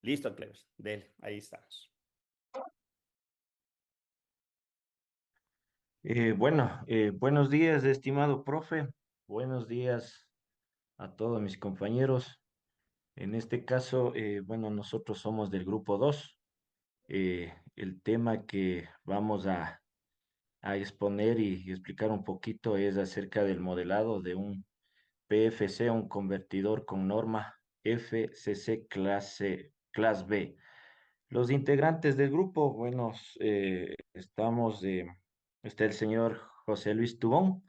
Listo, Cleves. Dele, ahí estamos. Buenos días, estimado profe. Buenos días a todos mis compañeros. En este caso, nosotros somos del grupo 2. El tema que vamos a exponer y explicar un poquito es acerca del modelado de un PFC, un convertidor con norma FCC clase B. Los integrantes del grupo, está el señor José Luis Tubón,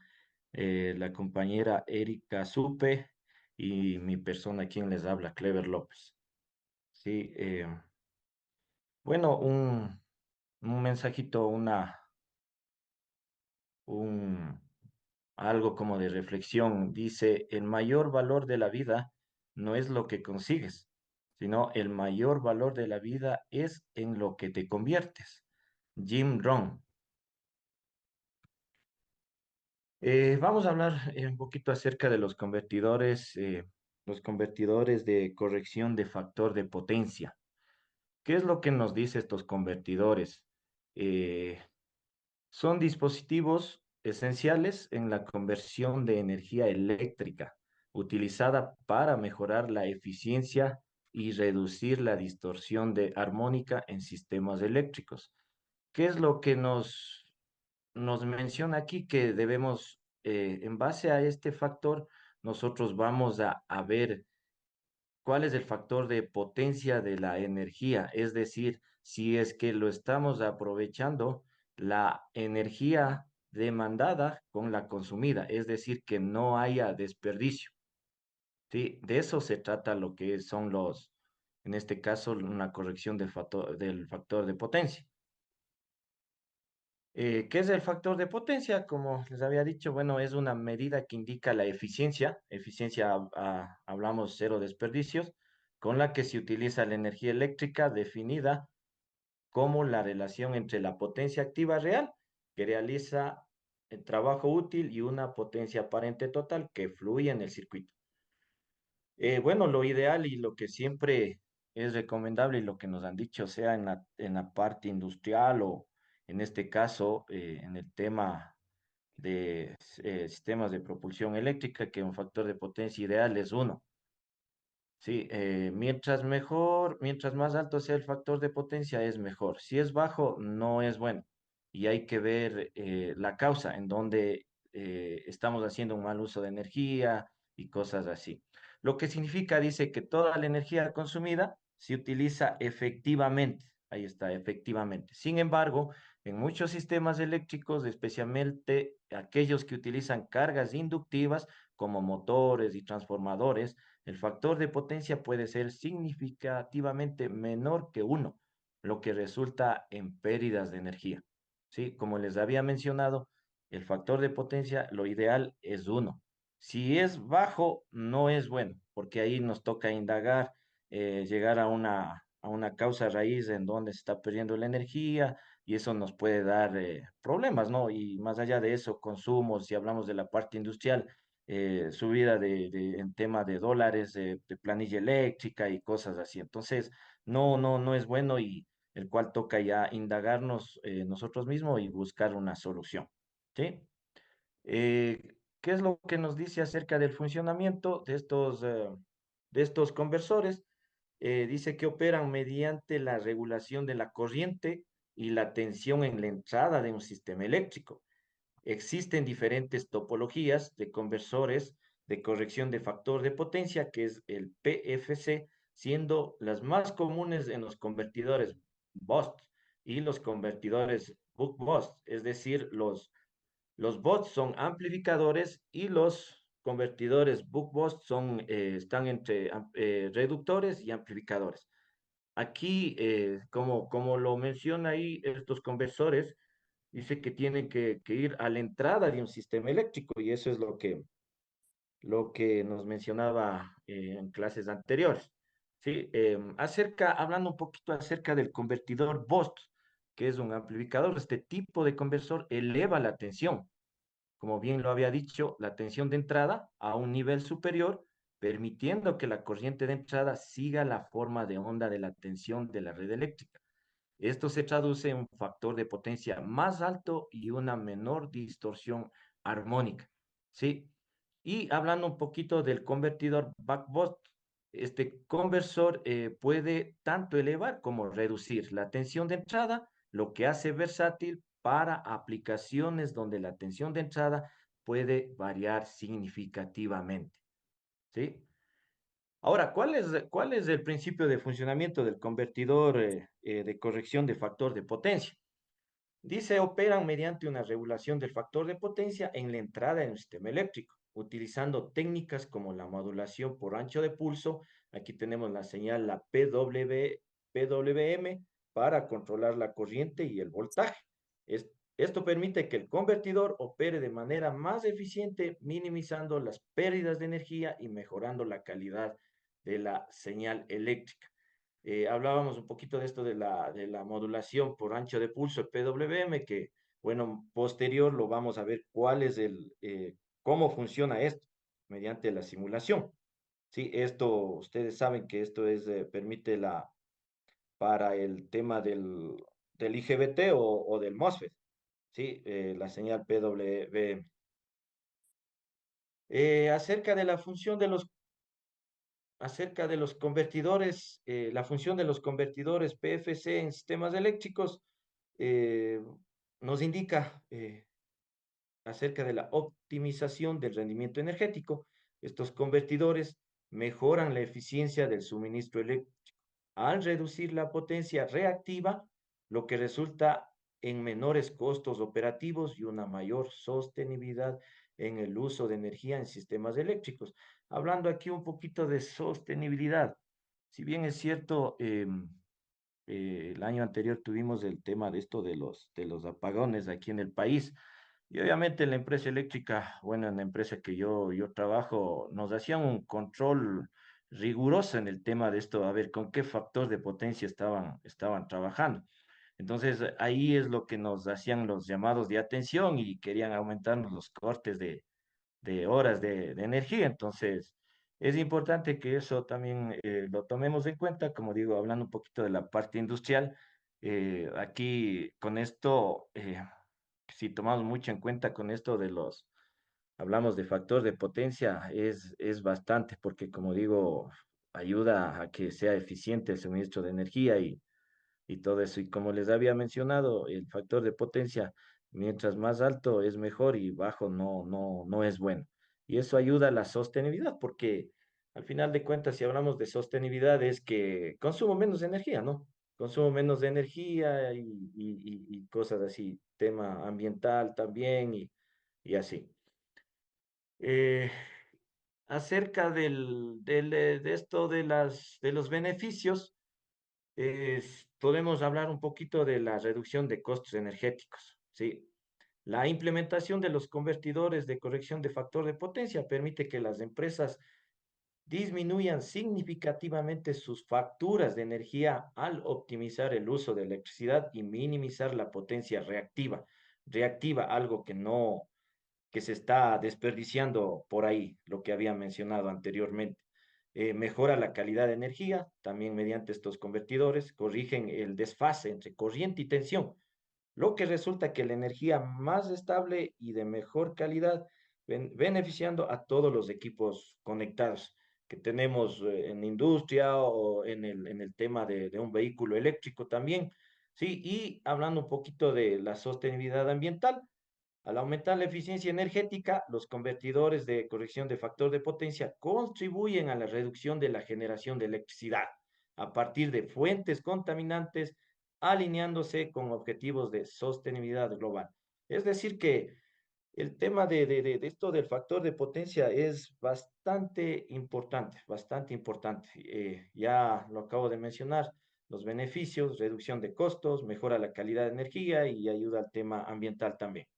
la compañera Erika Supe y mi persona quien les habla, Clever López. Sí, bueno, un mensajito, un, algo como de reflexión. Dice, el mayor valor de la vida no es lo que consigues, sino el mayor valor de la vida es en lo que te conviertes. Jim Rohn. Vamos a hablar un poquito acerca de los convertidores de corrección de factor de potencia. ¿Qué es lo que nos dice estos convertidores? Eh, Son dispositivos esenciales en la conversión de energía eléctrica, utilizada para mejorar la eficiencia y reducir la distorsión de armónica en sistemas eléctricos. ¿Qué es lo que nos menciona aquí? Que debemos, en base a este factor, nosotros vamos a ver cuál es el factor de potencia de la energía, es decir, si es que lo estamos aprovechando la energía demandada con la consumida, es decir, que no haya desperdicio. ¿Sí? De eso se trata lo que son en este caso, una corrección del factor de potencia. ¿Qué es el factor de potencia? Como les había dicho, bueno, es una medida que indica la eficiencia. Eficiencia, hablamos cero desperdicios, con la que se utiliza la energía eléctrica definida como la relación entre la potencia activa real que realiza el trabajo útil y una potencia aparente total que fluye en el circuito. Bueno, lo ideal y lo que siempre es recomendable y lo que nos han dicho, sea en la parte industrial o en este caso en el tema de sistemas de propulsión eléctrica, que un factor de potencia ideal es uno. Sí, mientras más alto sea el factor de potencia, es mejor. Si es bajo, no es bueno. Y hay que ver la causa en donde estamos haciendo un mal uso de energía y cosas así. Lo que significa, dice que toda la energía consumida se utiliza efectivamente. Ahí está, efectivamente. Sin embargo, en muchos sistemas eléctricos, especialmente aquellos que utilizan cargas inductivas como motores y transformadores, el factor de potencia puede ser significativamente menor que uno, lo que resulta en pérdidas de energía. ¿Sí? Como les había mencionado, el factor de potencia, lo ideal es uno. Si es bajo, no es bueno, porque ahí nos toca indagar, llegar a una causa raíz en donde se está perdiendo la energía y eso nos puede dar problemas, ¿no? Y más allá de eso, consumos, si hablamos de la parte industrial, subida en tema de dólares, de planilla eléctrica y cosas así. Entonces, no es bueno y el cual toca ya indagarnos nosotros mismos y buscar una solución. ¿Sí? ¿Qué es lo que nos dice acerca del funcionamiento de estos conversores? Dice que operan mediante la regulación de la corriente y la tensión en la entrada de un sistema eléctrico. Existen diferentes topologías de conversores de corrección de factor de potencia, que es el PFC, siendo las más comunes en los convertidores BOST y los convertidores buck-boost, es decir, los BOST son amplificadores y los convertidores buck-boost están entre reductores y amplificadores. Aquí, como lo menciona ahí, estos conversores dice que tienen que ir a la entrada de un sistema eléctrico y eso es lo que nos mencionaba en clases anteriores. Sí, hablando un poquito acerca del convertidor BOST, que es un amplificador, este tipo de conversor eleva la tensión, como bien lo había dicho, la tensión de entrada a un nivel superior permitiendo que la corriente de entrada siga la forma de onda de la tensión de la red eléctrica. Esto se traduce en un factor de potencia más alto y una menor distorsión armónica, ¿sí? Y hablando un poquito del convertidor backbot, este conversor puede tanto elevar como reducir la tensión de entrada, lo que hace versátil para aplicaciones donde la tensión de entrada puede variar significativamente, ¿sí? Ahora, cuál es el principio de funcionamiento del convertidor de corrección de factor de potencia? Dice, operan mediante una regulación del factor de potencia en la entrada en un sistema eléctrico, utilizando técnicas como la modulación por ancho de pulso. Aquí tenemos la señal, la PWM, para controlar la corriente y el voltaje. Esto permite que el convertidor opere de manera más eficiente, minimizando las pérdidas de energía y mejorando la calidad de la señal eléctrica. Hablábamos un poquito de esto de la modulación por ancho de pulso, el PWM, que, bueno, posterior lo vamos a ver cuál es cómo funciona esto mediante la simulación. Sí, esto, ustedes saben que esto permite para el tema del IGBT o del MOSFET, sí, la señal PWM. Acerca de la función de acerca de los convertidores, la función de los convertidores PFC en sistemas eléctricos, eh, nos indica acerca de la optimización del rendimiento energético. Estos convertidores mejoran la eficiencia del suministro eléctrico al reducir la potencia reactiva, lo que resulta en menores costos operativos y una mayor sostenibilidad en el uso de energía en sistemas eléctricos. Hablando aquí un poquito de sostenibilidad, si bien es cierto, el año anterior tuvimos el tema de esto de los apagones aquí en el país. Y obviamente la empresa eléctrica, bueno, en la empresa que yo trabajo, nos hacían un control riguroso en el tema de esto, a ver con qué factor de potencia estaban trabajando. Entonces, ahí es lo que nos hacían los llamados de atención y querían aumentarnos los cortes de horas de energía. Entonces, es importante que eso también lo tomemos en cuenta, como digo, hablando un poquito de la parte industrial. Aquí con esto, si tomamos mucho en cuenta con esto hablamos de factor de potencia, es bastante, porque como digo, ayuda a que sea eficiente el suministro de energía y todo eso. Y como les había mencionado, el factor de potencia, mientras más alto es mejor y bajo no es bueno. Y eso ayuda a la sostenibilidad, porque al final de cuentas, si hablamos de sostenibilidad, es que consumo menos energía, ¿no? Consumo menos de energía y cosas así, tema ambiental también y así. Eh, acerca de esto de los beneficios, podemos hablar un poquito de la reducción de costos energéticos, ¿sí? La implementación de los convertidores de corrección de factor de potencia permite que las empresas disminuyan significativamente sus facturas de energía al optimizar el uso de electricidad y minimizar la potencia reactiva. Reactiva, algo que se está desperdiciando por ahí, lo que había mencionado anteriormente. Mejora la calidad de energía, también mediante estos convertidores, corrigen el desfase entre corriente y tensión, lo que resulta que la energía más estable y de mejor calidad, beneficiando a todos los equipos conectados que tenemos en la industria o en el tema de un vehículo eléctrico también. Sí, y hablando un poquito de la sostenibilidad ambiental, al aumentar la eficiencia energética, los convertidores de corrección de factor de potencia contribuyen a la reducción de la generación de electricidad a partir de fuentes contaminantes, alineándose con objetivos de sostenibilidad global. Es decir, que el tema de esto del factor de potencia es bastante importante, bastante importante. Ya lo acabo de mencionar, los beneficios, reducción de costos, mejora la calidad de energía y ayuda al tema ambiental también.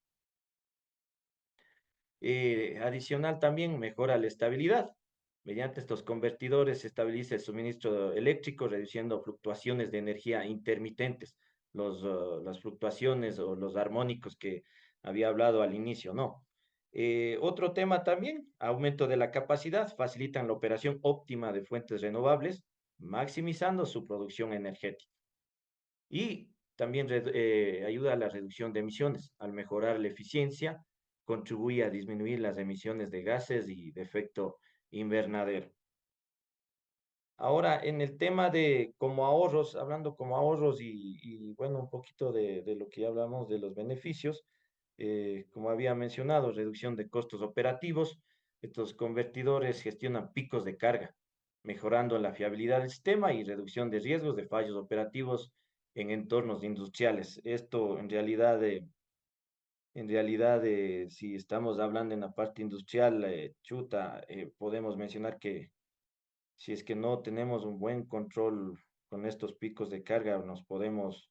Adicional también mejora la estabilidad. Mediante estos convertidores se estabiliza el suministro eléctrico, reduciendo fluctuaciones de energía intermitentes, las fluctuaciones o los armónicos que había hablado al inicio, ¿no? Otro tema también, aumento de la capacidad, facilitan la operación óptima de fuentes renovables, maximizando su producción energética. Y también ayuda a la reducción de emisiones. Al mejorar la eficiencia, contribuye a disminuir las emisiones de gases y de efecto invernadero. Ahora, en el tema de como ahorros, hablando como ahorros bueno, un poquito de lo que ya hablamos de los beneficios, como había mencionado, reducción de costos operativos, estos convertidores gestionan picos de carga, mejorando la fiabilidad del sistema y reducción de riesgos de fallos operativos en entornos industriales. Esto si estamos hablando en la parte industrial, podemos mencionar que si es que no tenemos un buen control con estos picos de carga, nos podemos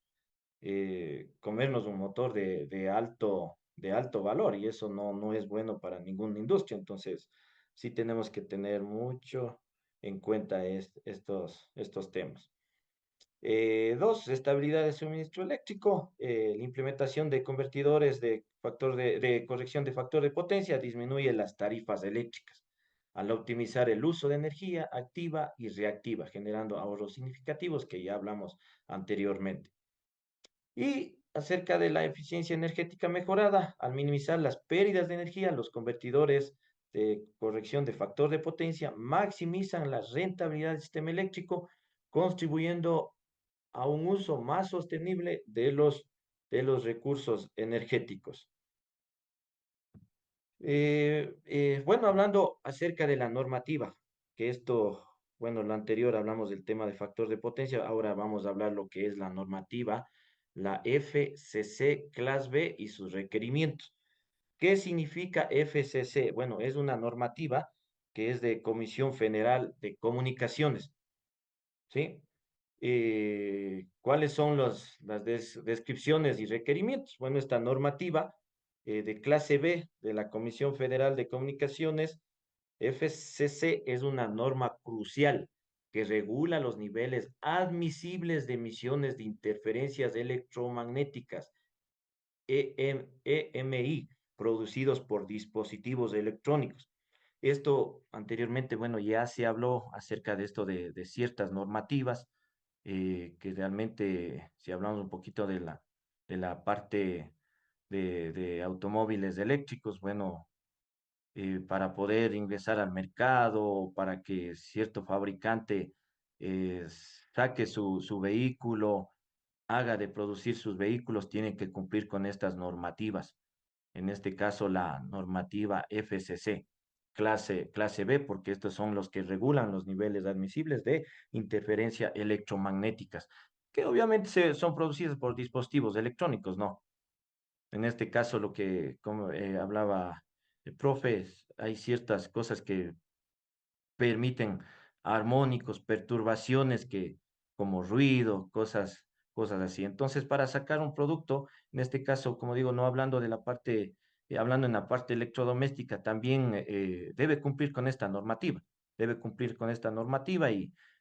comernos un motor de alto valor y eso no es bueno para ninguna industria. Entonces, sí tenemos que tener mucho en cuenta estos temas. Dos, estabilidad de suministro eléctrico. La implementación de convertidores de corrección de factor de potencia disminuye las tarifas eléctricas al optimizar el uso de energía activa y reactiva, generando ahorros significativos que ya hablamos anteriormente. Y acerca de la eficiencia energética mejorada, al minimizar las pérdidas de energía, los convertidores de corrección de factor de potencia maximizan la rentabilidad del sistema eléctrico, contribuyendo a un uso más sostenible de los recursos energéticos. Bueno, hablando acerca de la normativa, que esto, bueno, lo anterior hablamos del tema de factor de potencia, ahora vamos a hablar lo que es la normativa, la FCC Class B y sus requerimientos. ¿Qué significa FCC? Bueno, es una normativa que es de Comisión Federal de Comunicaciones, ¿sí? ¿Cuáles son las descripciones y requerimientos? Bueno, esta normativa de clase B de la Comisión Federal de Comunicaciones, FCC, es una norma crucial que regula los niveles admisibles de emisiones de interferencias electromagnéticas, EMI, producidos por dispositivos electrónicos. Esto anteriormente, bueno, ya se habló acerca de esto de ciertas normativas que realmente, si hablamos un poquito de la parte de automóviles eléctricos, bueno, para poder ingresar al mercado, para que cierto fabricante saque su vehículo, haga de producir sus vehículos, tiene que cumplir con estas normativas. En este caso, la normativa FCC, clase B, porque estos son los que regulan los niveles admisibles de interferencia electromagnéticas, que obviamente son producidas por dispositivos electrónicos, ¿no? En este caso, lo que como, hablaba el profe, hay ciertas cosas que permiten armónicos, perturbaciones como ruido, cosas así. Entonces, para sacar un producto, en este caso, como digo, no hablando de la parte, hablando en la parte electrodoméstica, también debe cumplir con esta normativa, debe cumplir con esta normativa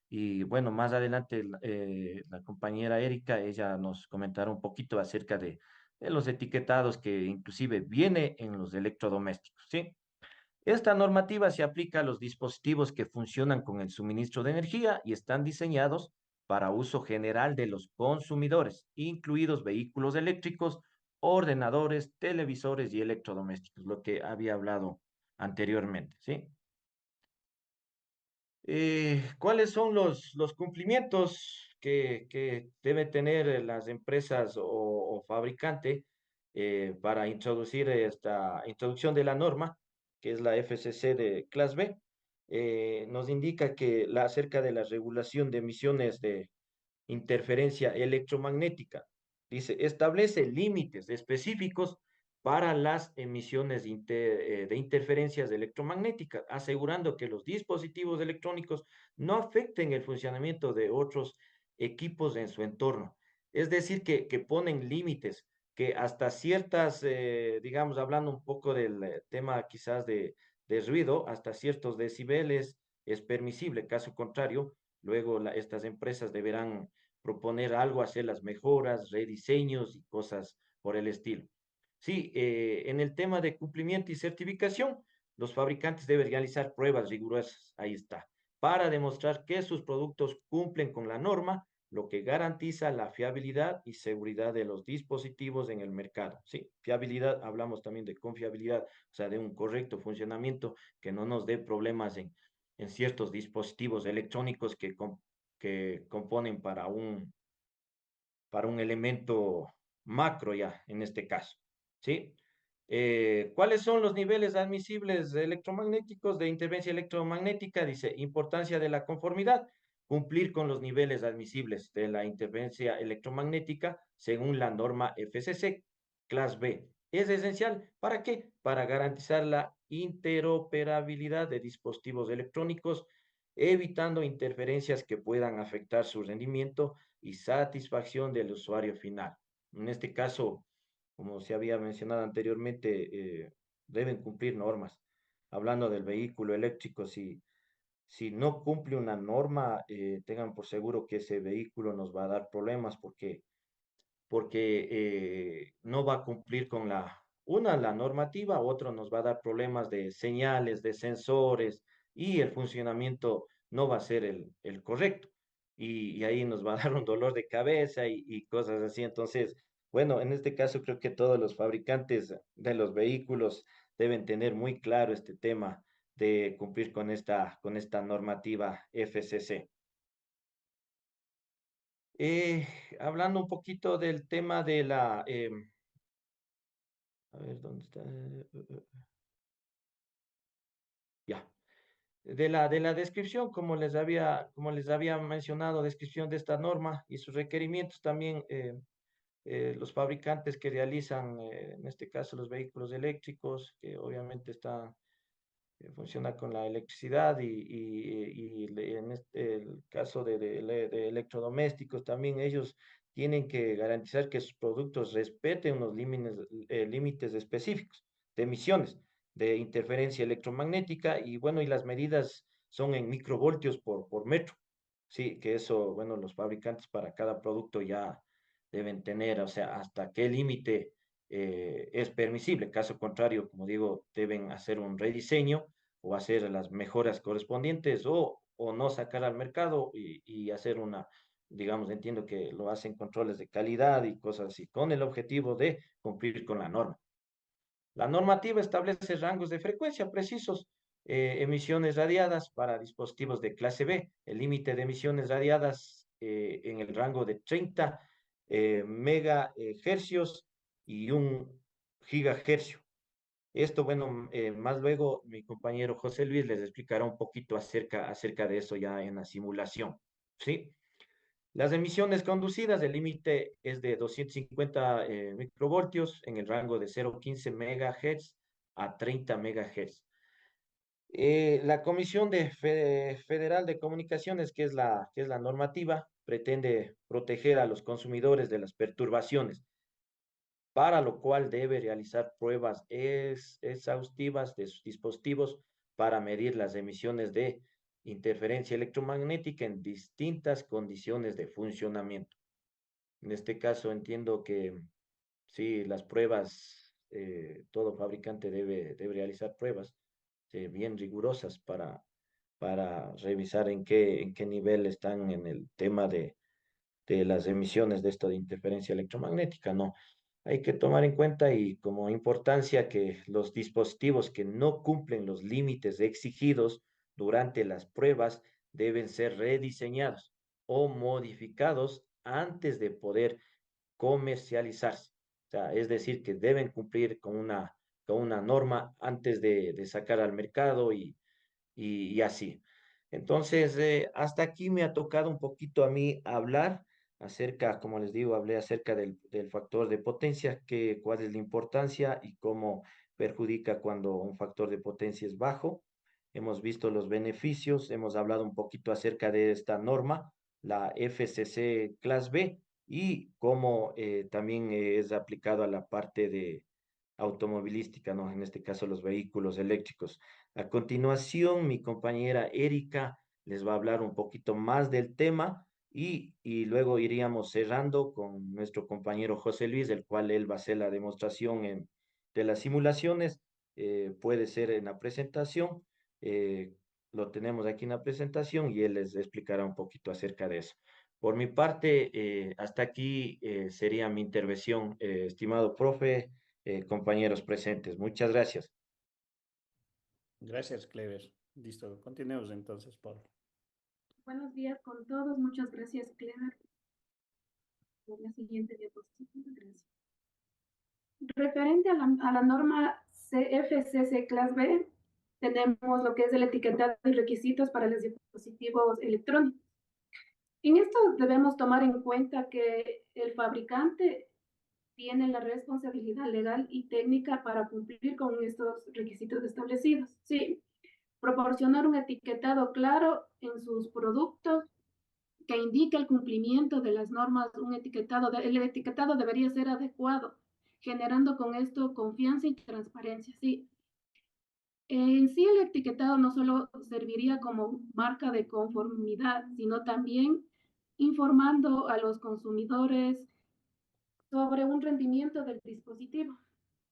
y bueno, más adelante la compañera Erika, ella nos comentará un poquito acerca de los etiquetados que inclusive viene en los electrodomésticos, ¿sí? Esta normativa se aplica a los dispositivos que funcionan con el suministro de energía y están diseñados para uso general de los consumidores, incluidos vehículos eléctricos, ordenadores, televisores y electrodomésticos, lo que había hablado anteriormente, ¿sí? ¿Cuáles son los cumplimientos que deben tener las empresas o fabricante para introducir esta introducción de la norma, que es la FCC de Class B? Nos indica que acerca de la regulación de emisiones de interferencia electromagnética. Dice, establece límites específicos para las emisiones de interferencias electromagnéticas, asegurando que los dispositivos electrónicos no afecten el funcionamiento de otros equipos en su entorno. Es decir, que ponen límites, que hasta ciertas, digamos, hablando un poco del tema quizás de ruido, hasta ciertos decibeles es permisible. Caso contrario, luego estas empresas deberán proponer algo, hacer las mejoras, rediseños y cosas por el estilo. Sí, en el tema de cumplimiento y certificación, los fabricantes deben realizar pruebas rigurosas, ahí está, para demostrar que sus productos cumplen con la norma, lo que garantiza la fiabilidad y seguridad de los dispositivos en el mercado. Sí, fiabilidad, hablamos también de confiabilidad, o sea, de un correcto funcionamiento que no nos dé problemas en ciertos dispositivos electrónicos que componen para un elemento macro ya, en este caso. ¿Sí? ¿Cuáles son los niveles admisibles electromagnéticos de interferencia electromagnética? Dice, importancia de la conformidad, cumplir con los niveles admisibles de la interferencia electromagnética según la norma FCC, clase B. Es esencial. ¿Para qué? Para garantizar la interoperabilidad de dispositivos electrónicos, evitando interferencias que puedan afectar su rendimiento y satisfacción del usuario final. En este caso, como se había mencionado anteriormente, deben cumplir normas. Hablando del vehículo eléctrico, si no cumple una norma, tengan por seguro que ese vehículo nos va a dar problemas porque no va a cumplir con la normativa, otro nos va a dar problemas de señales, de sensores y el funcionamiento no va a ser el correcto. Y ahí nos va a dar un dolor de cabeza y cosas así. Entonces, bueno, en este caso creo que todos los fabricantes de los vehículos deben tener muy claro este tema de cumplir con esta normativa FCC. Eh, Hablando un poquito del tema de a ver, ¿dónde está? Ya. De la descripción, como les había mencionado, descripción de esta norma y sus requerimientos también, los fabricantes que realizan, en este caso, los vehículos eléctricos, que obviamente funciona con la electricidad en el caso de electrodomésticos, también ellos tienen que garantizar que sus productos respeten unos límites específicos de emisiones, de interferencia electromagnética y bueno, y las medidas son en microvoltios por metro. Sí, que eso, bueno, los fabricantes para cada producto ya deben tener, o sea, hasta qué límite es permisible. Caso contrario, como digo, deben hacer un rediseño o hacer las mejoras correspondientes o no sacar al mercado y hacer digamos, entiendo que lo hacen controles de calidad y cosas así, con el objetivo de cumplir con la norma. La normativa establece rangos de frecuencia precisos, emisiones radiadas para dispositivos de clase B. El límite de emisiones radiadas en el rango de 30 megahercios y 1 gigahercio. Esto, bueno, más luego mi compañero José Luis les explicará un poquito acerca de eso ya en la simulación. ¿Sí? Las emisiones conducidas, el límite es de 250 microvoltios en el rango de 0,15 megahertz a 30 megahertz. La Comisión Federal de Comunicaciones, que es la normativa, pretende proteger a los consumidores de las perturbaciones, para lo cual debe realizar pruebas exhaustivas de sus dispositivos para medir las emisiones de interferencia electromagnética en distintas condiciones de funcionamiento. En este caso entiendo que sí, las pruebas, todo fabricante debe realizar pruebas bien rigurosas para revisar en qué nivel están en el tema de las emisiones de esto de interferencia electromagnética, ¿no? Hay que tomar en cuenta y como importancia que los dispositivos que no cumplen los límites exigidos durante las pruebas deben ser rediseñados o modificados antes de poder comercializarse. O sea, es decir, que deben cumplir con una norma antes de sacar al mercado y así. Entonces, hasta aquí me ha tocado un poquito a mí hablar acerca, como les digo, hablé acerca del factor de potencia, cuál es la importancia y cómo perjudica cuando un factor de potencia es bajo. Hemos visto los beneficios, hemos hablado un poquito acerca de esta norma, la FCC Class B, y cómo también es aplicado a la parte de automovilística, ¿no? En este caso, los vehículos eléctricos. A continuación, mi compañera Erika les va a hablar un poquito más del tema y luego iríamos cerrando con nuestro compañero José Luis, el cual él va a hacer la demostración de las simulaciones. Puede ser en la presentación, eh, lo tenemos aquí en la presentación y él les explicará un poquito acerca de eso. Por mi parte, hasta aquí sería mi intervención, estimado profe, compañeros presentes. Muchas gracias. Gracias, Clever. Listo, continuemos entonces, Paul. Buenos días con todos. Muchas gracias, Clever, por la siguiente diapositiva. Gracias. Referente a la norma CFCC Class B, tenemos lo que es el etiquetado y requisitos para los dispositivos electrónicos. En esto debemos tomar en cuenta que el fabricante tiene la responsabilidad legal y técnica para cumplir con estos requisitos establecidos. Sí, proporcionar un etiquetado claro en sus productos que indique el cumplimiento de las normas. El etiquetado debería ser adecuado, generando con esto confianza y transparencia. Sí. En sí, el etiquetado no solo serviría como marca de conformidad, sino también informando a los consumidores sobre un rendimiento del dispositivo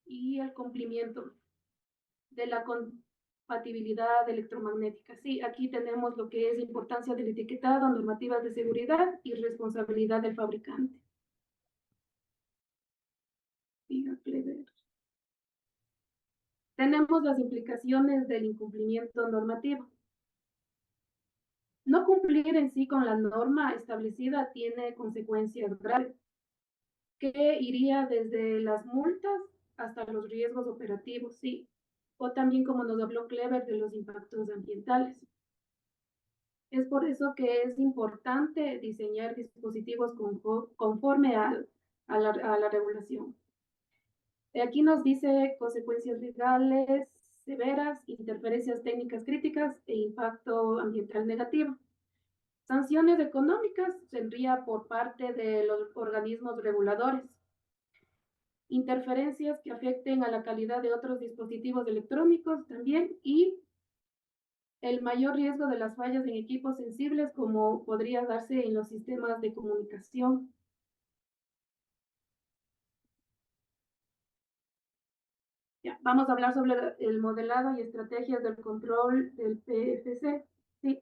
y el cumplimiento de la compatibilidad electromagnética. Sí, aquí tenemos lo que es la importancia del etiquetado, normativas de seguridad y responsabilidad del fabricante. Tenemos las implicaciones del incumplimiento normativo. No cumplir en sí con la norma establecida tiene consecuencias graves, que iría desde las multas hasta los riesgos operativos, sí, o también, como nos habló Clever, de los impactos ambientales. Es por eso que es importante diseñar dispositivos conforme a la regulación. Aquí nos dice consecuencias legales severas, interferencias técnicas críticas e impacto ambiental negativo. Sanciones económicas tendría por parte de los organismos reguladores. Interferencias que afecten a la calidad de otros dispositivos electrónicos también, y el mayor riesgo de las fallas en equipos sensibles, como podría darse en los sistemas de comunicación. Ya, vamos a hablar sobre el modelado y estrategias del control del PFC. Sí.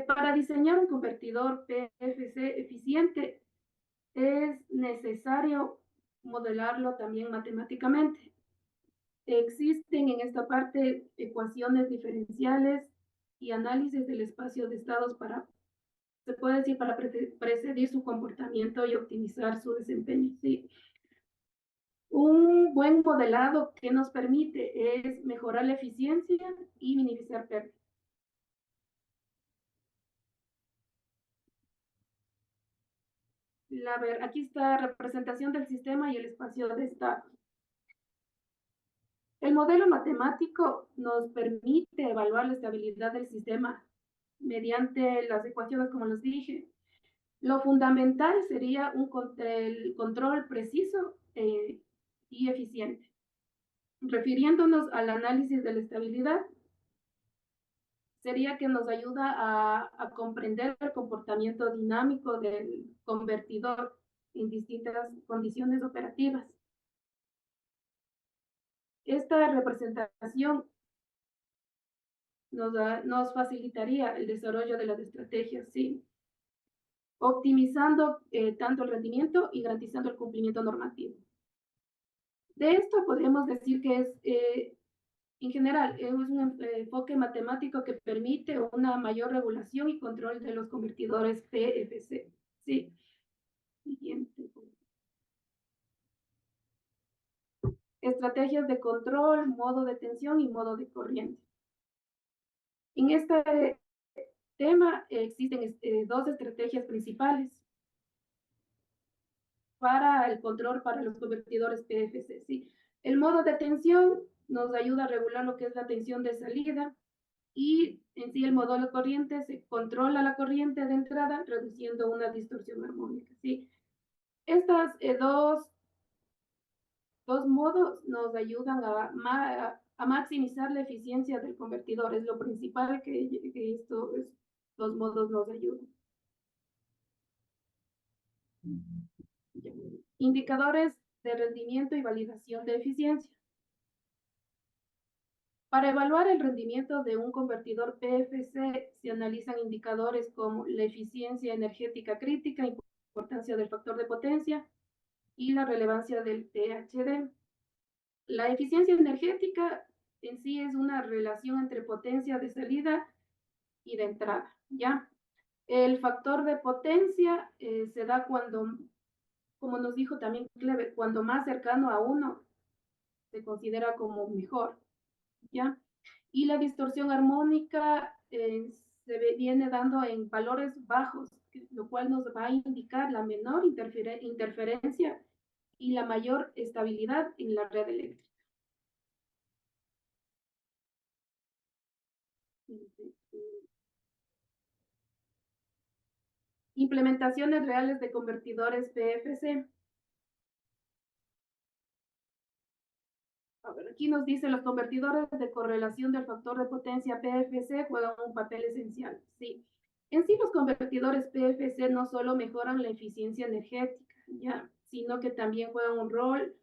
Para diseñar un convertidor PFC eficiente es necesario modelarlo también matemáticamente. Existen en esta parte ecuaciones diferenciales y análisis del espacio de estados para, se puede decir, para predecir su comportamiento y optimizar su desempeño. Sí. Un buen modelado que nos permite es mejorar la eficiencia y minimizar pérdidas. Aquí está la representación del sistema y el espacio de estado. El modelo matemático nos permite evaluar la estabilidad del sistema mediante las ecuaciones, como les dije. Lo fundamental sería el control preciso y eficiente. Refiriéndonos al análisis de la estabilidad, sería que nos ayuda a comprender el comportamiento dinámico del convertidor en distintas condiciones operativas. Esta representación nos facilitaría el desarrollo de las estrategias, sí, optimizando tanto el rendimiento y garantizando el cumplimiento normativo. De esto podemos decir que en general, es un enfoque matemático que permite una mayor regulación y control de los convertidores PFC. Sí. Siguiente. Estrategias de control, modo de tensión y modo de corriente. En este tema existen dos estrategias principales para el control para los convertidores PFC. ¿Sí? El modo de tensión nos ayuda a regular lo que es la tensión de salida, y en sí el modo de corriente se controla la corriente de entrada reduciendo una distorsión armónica. ¿Sí? Estas dos modos nos ayudan a maximizar la eficiencia del convertidor. Es lo principal que estos dos modos nos ayudan. Indicadores de rendimiento y validación de eficiencia. Para evaluar el rendimiento de un convertidor PFC, se analizan indicadores como la eficiencia energética crítica, importancia del factor de potencia y la relevancia del THD. La eficiencia energética en sí es una relación entre potencia de salida y de entrada, ¿ya? El factor de potencia se da cuando, como nos dijo también Clever, cuando más cercano a 1 se considera como mejor, ¿ya? Y la distorsión armónica viene dando en valores bajos, lo cual nos va a indicar la menor interferencia y la mayor estabilidad en la red eléctrica. Implementaciones reales de convertidores PFC. A ver, aquí nos dice los convertidores de correlación del factor de potencia PFC juegan un papel esencial. Sí. En sí, los convertidores PFC no solo mejoran la eficiencia energética, ya, sino que también juegan un rol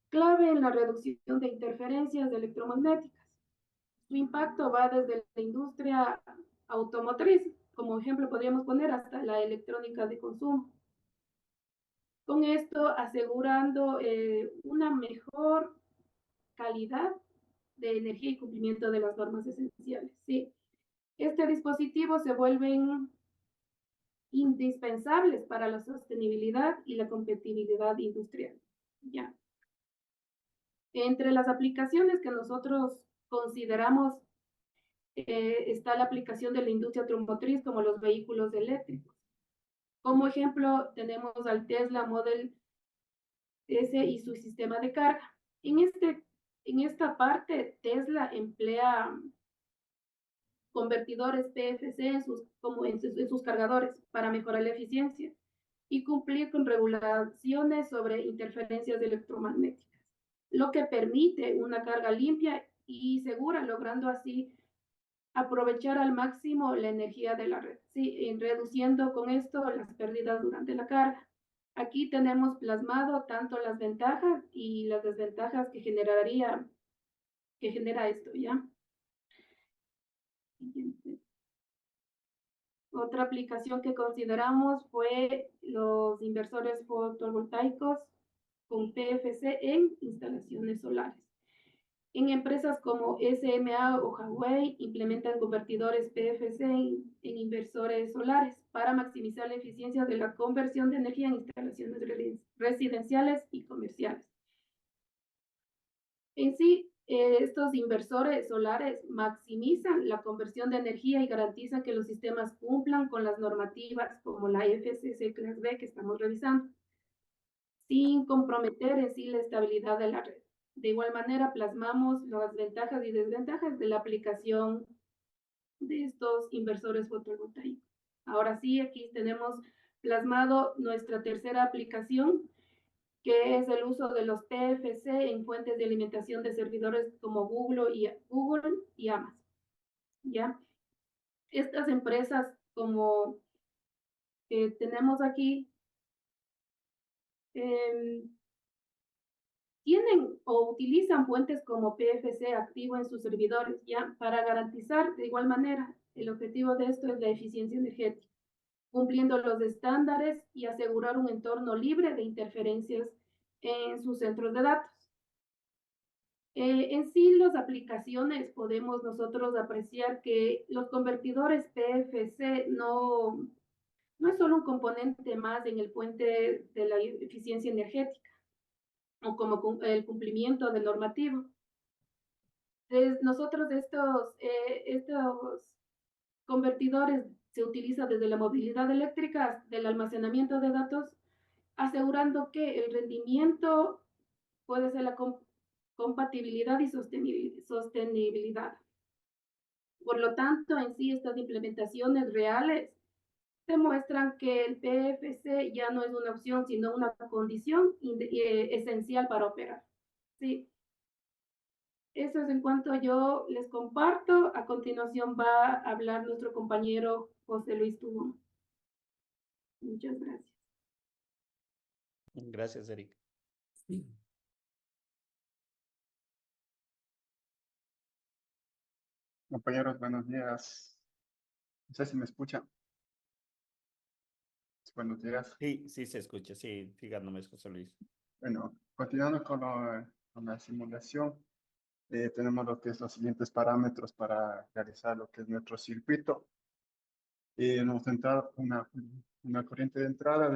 clave en la reducción de interferencias electromagnéticas. Su impacto va desde la industria automotriz, como ejemplo podríamos poner hasta la electrónica de consumo. Con esto asegurando una mejor calidad de energía y cumplimiento de las normas esenciales. ¿Sí? Este dispositivo se vuelven indispensables para la sostenibilidad y la competitividad industrial. ¿Ya? Entre las aplicaciones que nosotros consideramos está la aplicación de la industria automotriz como los vehículos eléctricos. Como ejemplo, tenemos al Tesla Model S y su sistema de carga. En esta parte, Tesla emplea convertidores PFC en sus cargadores para mejorar la eficiencia y cumplir con regulaciones sobre interferencias electromagnéticas, lo que permite una carga limpia y segura, logrando así aprovechar al máximo la energía de la red, ¿sí? Reduciendo con esto las pérdidas durante la carga. Aquí tenemos plasmado tanto las ventajas y las desventajas que genera esto, ¿ya? Siguiente. Otra aplicación que consideramos fue los inversores fotovoltaicos con PFC en instalaciones solares. En empresas como SMA o Huawei implementan convertidores PFC en inversores solares para maximizar la eficiencia de la conversión de energía en instalaciones residenciales y comerciales. En sí, estos inversores solares maximizan la conversión de energía y garantizan que los sistemas cumplan con las normativas como la FCC Class B que estamos revisando, sin comprometer en sí la estabilidad de la red. De igual manera, plasmamos las ventajas y desventajas de la aplicación de estos inversores fotovoltaicos. Ahora sí, aquí tenemos plasmado nuestra tercera aplicación, que es el uso de los PFC en fuentes de alimentación de servidores como Google y Amazon. ¿Ya? Estas empresas como tenemos aquí tienen o utilizan fuentes como PFC activo en sus servidores, ¿ya? Para garantizar de igual manera, el objetivo de esto es la eficiencia energética, cumpliendo los estándares y asegurar un entorno libre de interferencias en sus centros de datos. En sí, las aplicaciones podemos nosotros apreciar que los convertidores PFC no es solo un componente más en el puente de la eficiencia energética o como el cumplimiento del normativo. Nosotros estos convertidores se utilizan desde la movilidad eléctrica del almacenamiento de datos, asegurando que el rendimiento puede ser la compatibilidad y sostenibilidad. Por lo tanto, en sí, estas implementaciones reales demuestran que el PFC ya no es una opción, sino una condición esencial para operar. Sí. Eso es en cuanto yo les comparto. A continuación va a hablar nuestro compañero José Luis Tubón. Muchas gracias. Gracias, Eric. Compañeros, buenos días. No sé si me escuchan. Buenos días. Sí, sí se escucha, sí, fíjate, José Luis. Bueno, continuando con la simulación, tenemos lo que es los siguientes parámetros para realizar lo que es nuestro circuito. Nos entra una corriente de entrada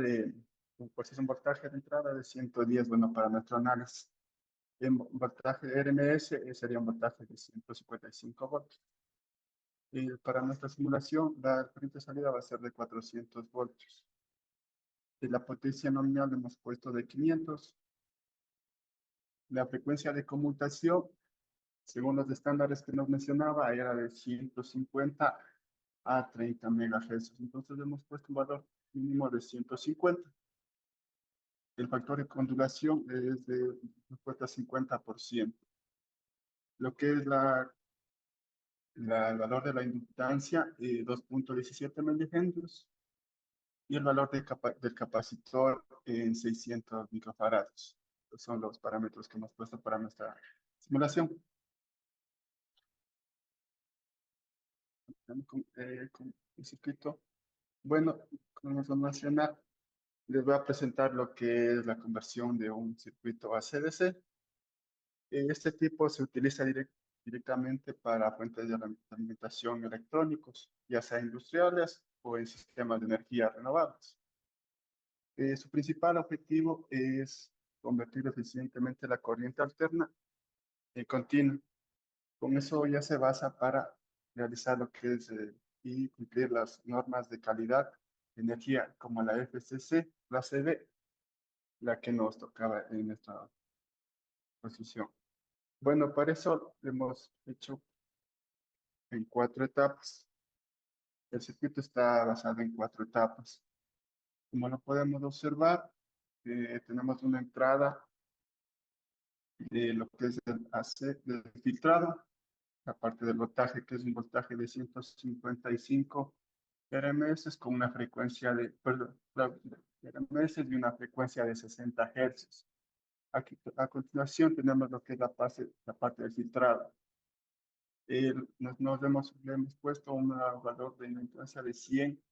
pues es un voltaje de entrada de 110, bueno, para nuestro análisis. En voltaje RMS sería un voltaje de 155 voltios. Para nuestra simulación, la corriente de salida va a ser de 400 voltios. La potencia nominal hemos puesto de 500. La frecuencia de conmutación, según los estándares que nos mencionaba, era de 150 a 30 MHz. Entonces hemos puesto un valor mínimo de 150. El factor de ondulación es de 50%. Lo que es el valor de la inductancia, 2.17 milihenrios. Y el valor del capacitor en 600 microfarads. Estos son los parámetros que hemos puesto para nuestra simulación. Con el circuito. Bueno, como nacional, les voy a presentar lo que es la conversión de un circuito a CDC. Este tipo se utiliza directamente para fuentes de alimentación electrónicos, ya sea industriales o en sistemas de energía renovables. Su principal objetivo es convertir eficientemente la corriente alterna en continua. Con eso ya se basa para realizar lo que es y cumplir las normas de calidad de energía como la FCC, la CB, la que nos tocaba en esta posición. Bueno, para eso hemos hecho en 4 etapas. El circuito está basado en 4 etapas. Como lo podemos observar, tenemos una entrada de lo que es el AC del filtrado, la parte del voltaje, que es un voltaje de 155 RMS con una frecuencia de, perdón, RMS de una frecuencia de 60 Hz. Aquí, a continuación tenemos lo que es la parte del filtrado. Le hemos puesto un valor de inductancia de 100,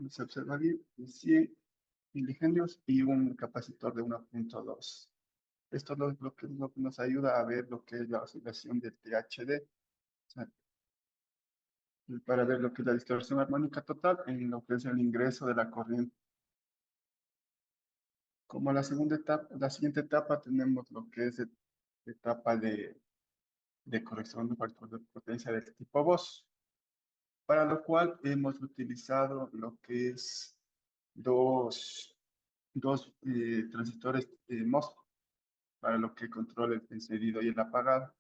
se observa bien, de 100 milihenrios y un capacitor de 1.2. Esto es lo que nos ayuda a ver lo que es la oscilación del THD, o sea, para ver lo que es la distorsión armónica total en lo que es el ingreso de la corriente. Como la siguiente etapa tenemos lo que es etapa de corrección de factor de potencia del tipo Voss, para lo cual hemos utilizado lo que es dos transistores MOSFET para lo que controla el encendido y el apagado.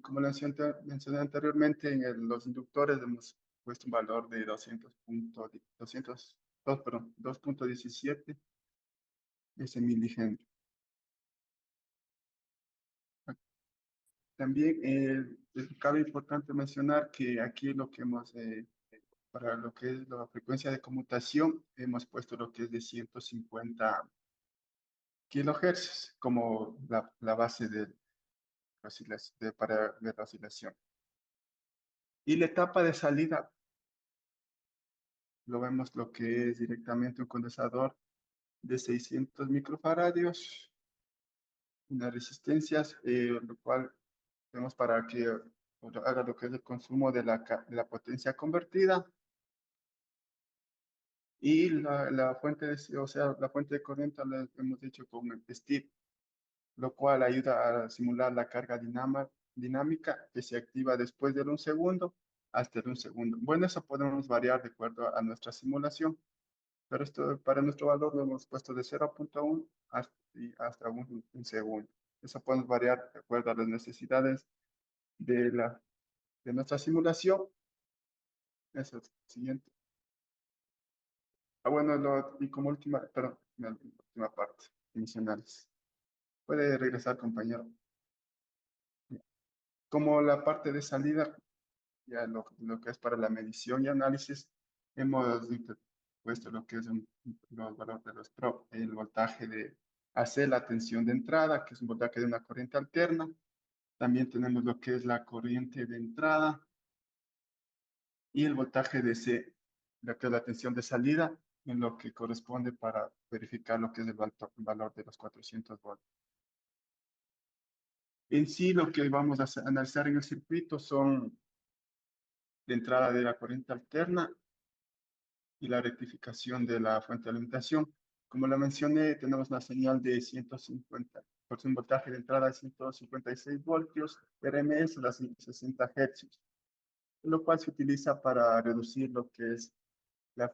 Como mencioné anteriormente, en los inductores hemos puesto un valor de 2.17 ese milihenrio. También cabe importante mencionar que aquí lo que para lo que es la frecuencia de conmutación, hemos puesto lo que es de 150 kilohertz como la base de la oscilación. Y la etapa de salida, lo vemos lo que es directamente un condensador de 600 microfaradios, unas resistencias, lo cual tenemos para que haga lo que es el consumo de la potencia convertida. Y la fuente la fuente de corriente la hemos hecho con el STIP, lo cual ayuda a simular la carga dinámica que se activa después de 1 segundo hasta el 1 segundo. Bueno, eso podemos variar de acuerdo a nuestra simulación, pero esto para nuestro valor lo hemos puesto de 0.1 hasta 1 segundo. Eso podemos variar de acuerdo a las necesidades de nuestra simulación. Eso es siguiente. Bueno, y como última parte, iniciales. Puede regresar, compañero. Como la parte de salida, ya lo que es para la medición y análisis, hemos puesto lo que es los valores de los PRO, el voltaje de AC, la tensión de entrada, que es un voltaje de una corriente alterna. También tenemos lo que es la corriente de entrada y el voltaje de C, lo que es la tensión de salida, en lo que corresponde para verificar lo que es el valor de los 400 voltios. En sí, lo que vamos a analizar en el circuito son la entrada de la corriente alterna y la rectificación de la fuente de alimentación. Como la mencioné, tenemos una señal de 150, por un voltaje de entrada de 156 voltios, RMS, las 60 Hz, lo cual se utiliza para reducir lo que es la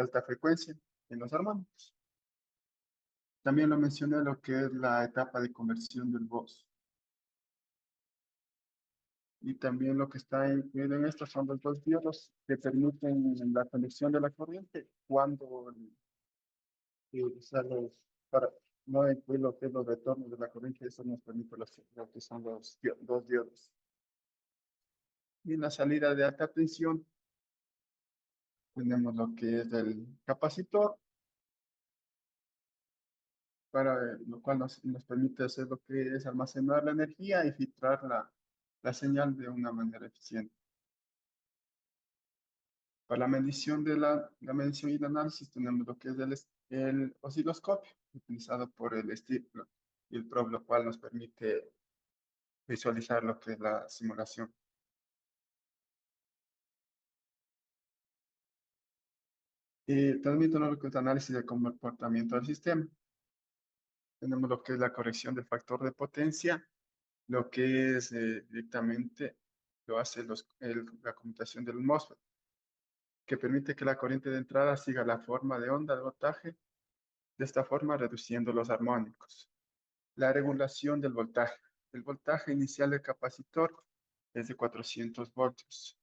alta frecuencia en los armónicos. También lo mencioné lo que es la etapa de conversión del voz. Y también lo que está incluido en esto son los dos diodos que permiten la conexión de la corriente cuando para no incluir lo que es los retornos de la corriente, eso nos permite lo que son los dos diodos. Y en la salida de alta tensión tenemos lo que es el capacitor, para lo cual nos permite hacer lo que es almacenar la energía y filtrar la señal de una manera eficiente. Para la medición la medición y el análisis tenemos lo que es el osciloscopio utilizado por el STIR y el probe, lo cual nos permite visualizar lo que es la simulación. Y también tenemos lo que es análisis del comportamiento del sistema. Tenemos lo que es la corrección del factor de potencia, lo que es directamente lo hace la computación del MOSFET, que permite que la corriente de entrada siga la forma de onda de voltaje, de esta forma reduciendo los armónicos. La regulación del voltaje. El voltaje inicial del capacitor es de 400 voltios,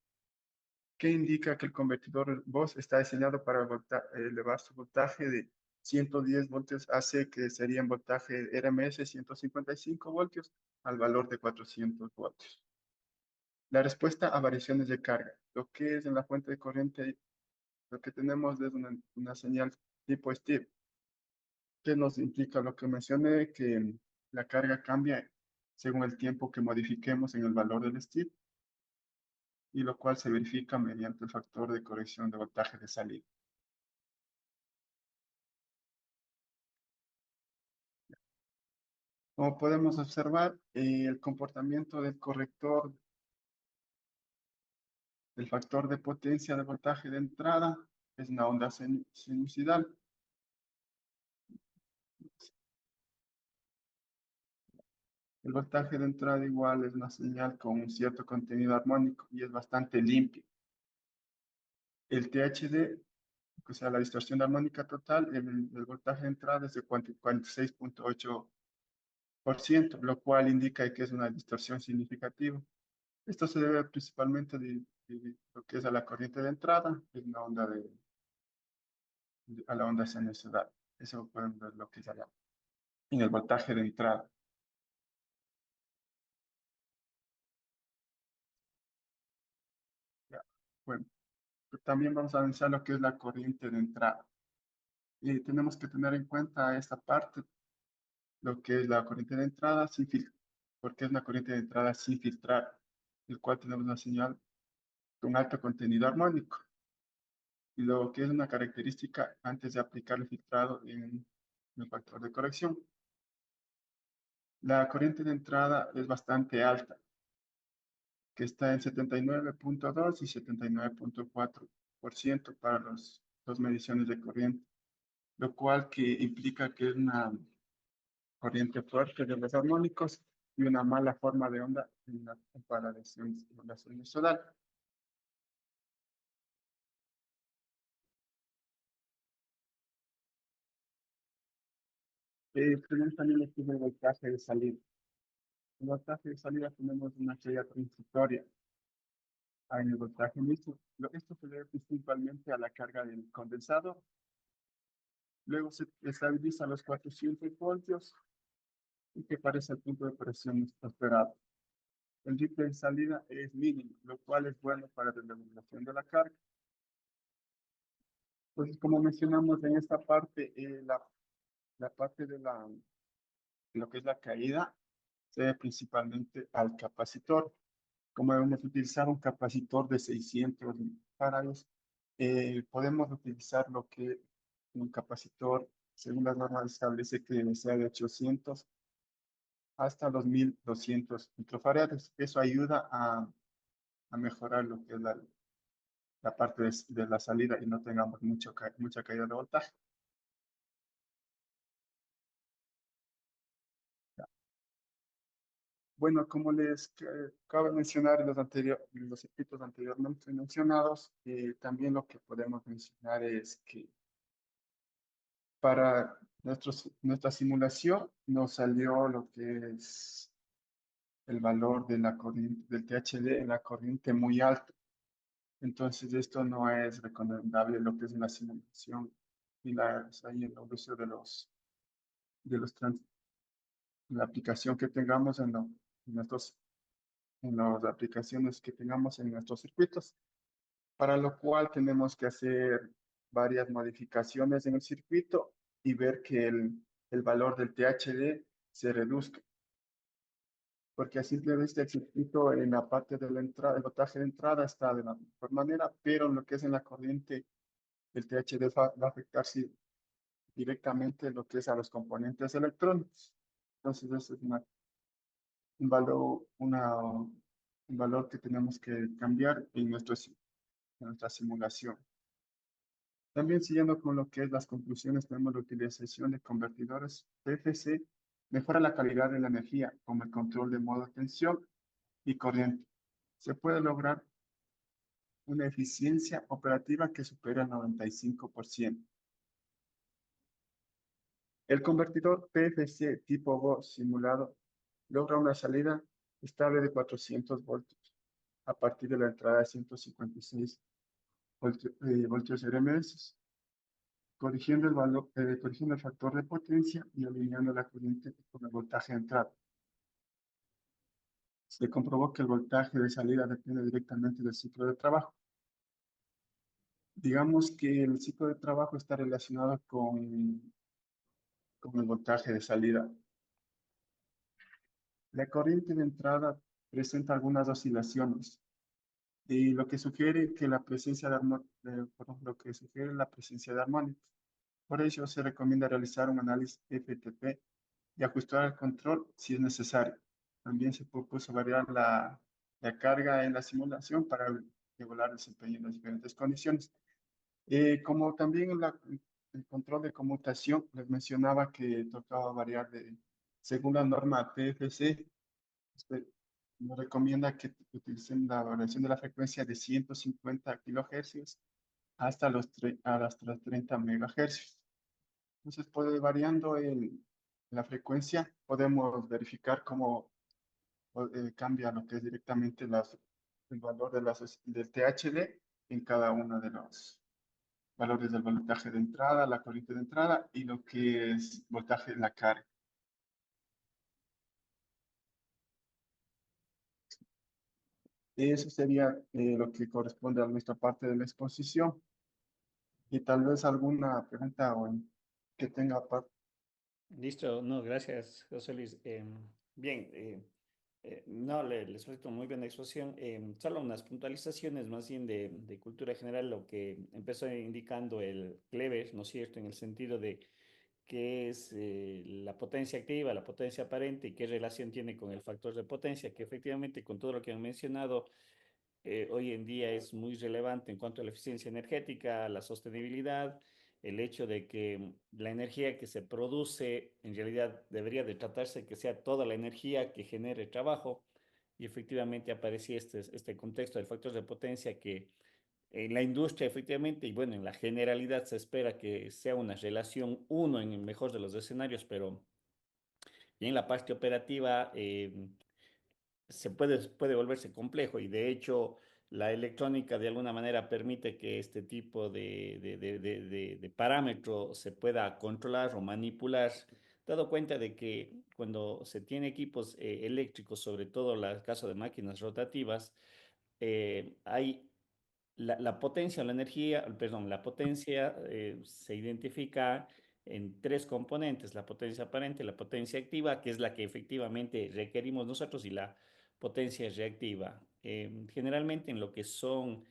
que indica que el convertidor voz está diseñado para elevar su voltaje de 110 voltios AC, que sería en voltaje RMS 155 voltios, al valor de 400 voltios. La respuesta a variaciones de carga. Lo que es en la fuente de corriente, lo que tenemos es una señal tipo Steve, que nos implica lo que mencioné, que la carga cambia según el tiempo que modifiquemos en el valor del Steve, y lo cual se verifica mediante el factor de corrección de voltaje de salida. Como podemos observar, el comportamiento del corrector del factor de potencia de voltaje de entrada es una onda sinusoidal. El voltaje de entrada igual es una señal con un cierto contenido armónico y es bastante limpio. El THD, o sea, la distorsión armónica total, el voltaje de entrada es de 46.8%, lo cual indica que es una distorsión significativa. Esto se debe principalmente de lo que es a la corriente de entrada, que es una onda a la onda sinusoidal. Eso pueden ver lo que es allá en el voltaje de entrada. Ya. Bueno, también vamos a analizar lo que es la corriente de entrada. Y tenemos que tener en cuenta esta parte, lo que es la corriente de entrada sin filtrar, porque es una corriente de entrada sin filtrar, el cual tenemos una señal con alto contenido armónico. Y lo que es una característica antes de aplicar el filtrado en el factor de corrección. La corriente de entrada es bastante alta, que está en 79.2 y 79.4% para las dos mediciones de corriente, lo cual que implica que es una corriente fuerte de los armónicos y una mala forma de onda en la comparación con la sinusoidal. Tenemos también el voltaje de salida. El voltaje de salida tenemos una caída transitoria en el voltaje mismo. Esto se debe principalmente a la carga del condensador. Luego se estabiliza a los 400 voltios y que parece el punto de presión esperado. El ripple de salida es mínimo, lo cual es bueno para la regulación de la carga. Pues como mencionamos en esta parte, la parte de lo que es la caída se debe principalmente al capacitor. Como debemos utilizar un capacitor de 600 farads, podemos utilizar lo que un capacitor, según las normas establece que debe ser de 800 hasta los 1200 microfarads. Eso ayuda a mejorar lo que es la parte de la salida y no tengamos mucha caída de voltaje. Bueno, como cabe mencionar en los circuitos anteriormente mencionados, también lo que podemos mencionar es que para nuestra simulación nos salió lo que es el valor de la corriente, del THD en la corriente muy alto. Entonces, esto no es recomendable lo que es una simulación y ahí en el uso de los la aplicación que tengamos en nuestros, en las aplicaciones que tengamos en nuestros circuitos, para lo cual tenemos que hacer varias modificaciones en el circuito y ver que el valor del THD se reduzca. Porque a simple vista el circuito en la parte de la entrada, el voltaje de entrada está de la mejor manera, pero en lo que es en la corriente, el THD va a afectar directamente lo que es a los componentes electrónicos. Entonces, ese es un valor, un valor que tenemos que cambiar en nuestra simulación. También siguiendo con lo que es las conclusiones, tenemos la utilización de convertidores PFC, mejora la calidad de la energía como el control de modo de tensión y corriente. Se puede lograr una eficiencia operativa que supera el 95%. El convertidor PFC tipo VOS simulado logra una salida estable de 400 voltios a partir de la entrada de 156 voltios RMS, corrigiendo el factor de potencia y alineando la corriente con el voltaje de entrada. Se comprobó que el voltaje de salida depende directamente del ciclo de trabajo. Digamos que el ciclo de trabajo está relacionado con el voltaje de salida. La corriente de entrada presenta algunas oscilaciones y lo que sugiere que la presencia lo que sugiere la presencia de armónicos. Por ello se recomienda realizar un análisis FTP y ajustar el control si es necesario. También se propuso variar la carga en la simulación para regular el desempeño en las diferentes condiciones. Como también el control de conmutación, les mencionaba que tocaba variar según la norma TFC. Este, nos recomienda que utilicen la variación de la frecuencia de 150 kilohercios hasta hasta los 30 megahercios. Entonces, variando la frecuencia, podemos verificar cómo cambia lo que es directamente el valor del THD en cada uno de los valores del voltaje de entrada, la corriente de entrada y lo que es voltaje de la carga. Eso sería lo que corresponde a nuestra parte de la exposición. Y tal vez alguna pregunta que tenga aparte. Listo, no, gracias, José Luis. Bien, no, les felicito muy bien la exposición. Solo unas puntualizaciones más bien de cultura general, lo que empezó indicando el Kleber, ¿no es cierto?, en el sentido de qué es la potencia activa, la potencia aparente y qué relación tiene con el factor de potencia, que efectivamente con todo lo que han mencionado, hoy en día es muy relevante en cuanto a la eficiencia energética, la sostenibilidad, el hecho de que la energía que se produce en realidad debería de tratarse que sea toda la energía que genere trabajo y efectivamente aparecía este contexto del factor de potencia que en la industria efectivamente y bueno, en la generalidad se espera que sea una relación uno en el mejor de los escenarios, pero y en la parte operativa puede volverse complejo y de hecho la electrónica de alguna manera permite que este tipo de parámetro se pueda controlar o manipular, dado cuenta de que cuando se tiene equipos eléctricos, sobre todo en el caso de máquinas rotativas, hay la potencia o la energía, perdón, la potencia se identifica en tres componentes: la potencia aparente, la potencia activa, que es la que efectivamente requerimos nosotros, y la potencia reactiva. Generalmente en lo que son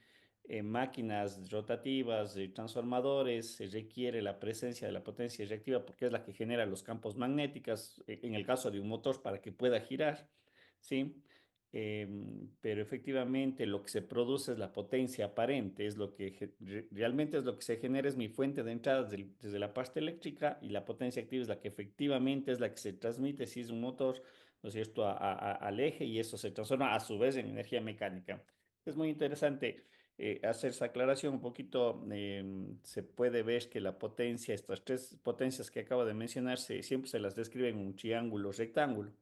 máquinas rotativas, transformadores, se requiere la presencia de la potencia reactiva porque es la que genera los campos magnéticos, en el caso de un motor, para que pueda girar, ¿sí? Pero efectivamente lo que se produce es la potencia aparente, es lo que realmente es lo que se genera, es mi fuente de entrada desde la parte eléctrica, y la potencia activa es la que efectivamente es la que se transmite, si es un motor, ¿no es cierto?, al eje, y eso se transforma a su vez en energía mecánica. Es muy interesante hacer esa aclaración un poquito. Se puede ver que la potencia, estas tres potencias que acabo de mencionar, siempre se las describe en un triángulo rectángulo,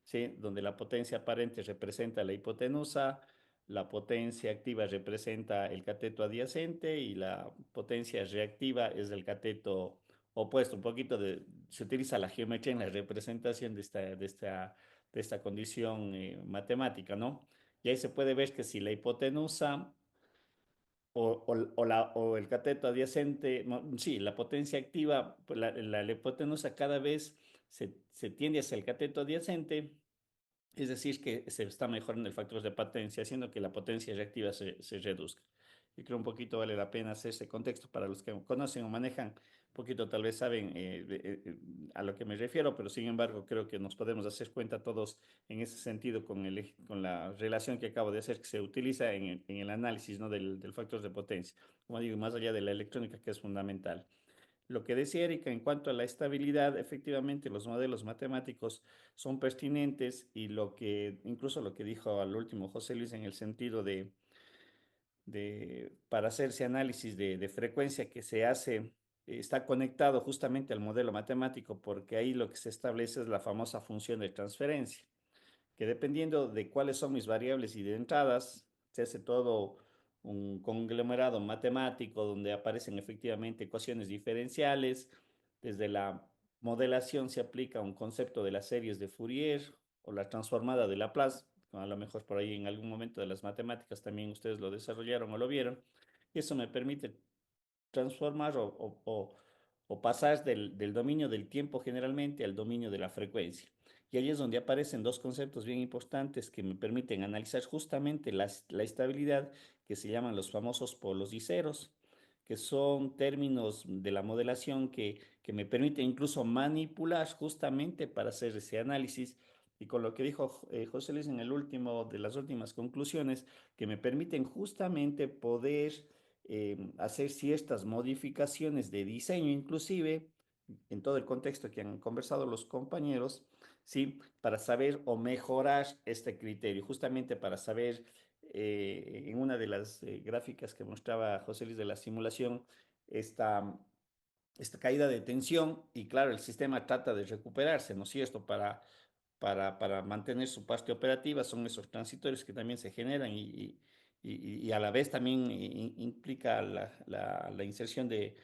¿sí? Donde la potencia aparente representa la hipotenusa, la potencia activa representa el cateto adyacente, y la potencia reactiva es el cateto opuesto. Un poquito se utiliza la geometría en la representación de esta condición matemática, ¿no? Y ahí se puede ver que si la hipotenusa o el cateto adyacente, sí, la potencia activa, pues la hipotenusa cada vez se tiende hacia el cateto adyacente, es decir, que se está mejorando el factor de potencia, haciendo que la potencia reactiva se reduzca. Y creo un poquito vale la pena hacer ese contexto para los que conocen o manejan un poquito, tal vez saben a lo que me refiero, pero sin embargo creo que nos podemos hacer cuenta todos en ese sentido con la relación que acabo de hacer, que se utiliza en el análisis, ¿no?, del factor de potencia. Como digo, más allá de la electrónica, que es fundamental. Lo que decía Erika en cuanto a la estabilidad, efectivamente los modelos matemáticos son pertinentes, y incluso lo que dijo al último José Luis, en el sentido para hacer ese análisis de frecuencia que se hace, está conectado justamente al modelo matemático, porque ahí lo que se establece es la famosa función de transferencia, que dependiendo de cuáles son mis variables y de entradas, se hace todo un conglomerado matemático donde aparecen efectivamente ecuaciones diferenciales. Desde la modelación se aplica un concepto de las series de Fourier o la transformada de Laplace. A lo mejor por ahí en algún momento de las matemáticas también ustedes lo desarrollaron o lo vieron. Y eso me permite transformar o pasar del dominio del tiempo generalmente al dominio de la frecuencia. Y ahí es donde aparecen dos conceptos bien importantes que me permiten analizar justamente la estabilidad, que se llaman los famosos polos y ceros, que son términos de la modelación que me permiten incluso manipular justamente para hacer ese análisis. Y con lo que dijo José Luis en el último de las últimas conclusiones, que me permiten justamente poder hacer ciertas modificaciones de diseño, inclusive en todo el contexto que han conversado los compañeros, ¿sí? Para saber o mejorar este criterio, justamente para saber, en una de las gráficas que mostraba José Luis de la simulación, esta, esta caída de tensión, y claro, el sistema trata de recuperarse, ¿no es cierto?, para mantener su parte operativa. Son esos transitorios que también se generan, y a la vez también implica la inserción de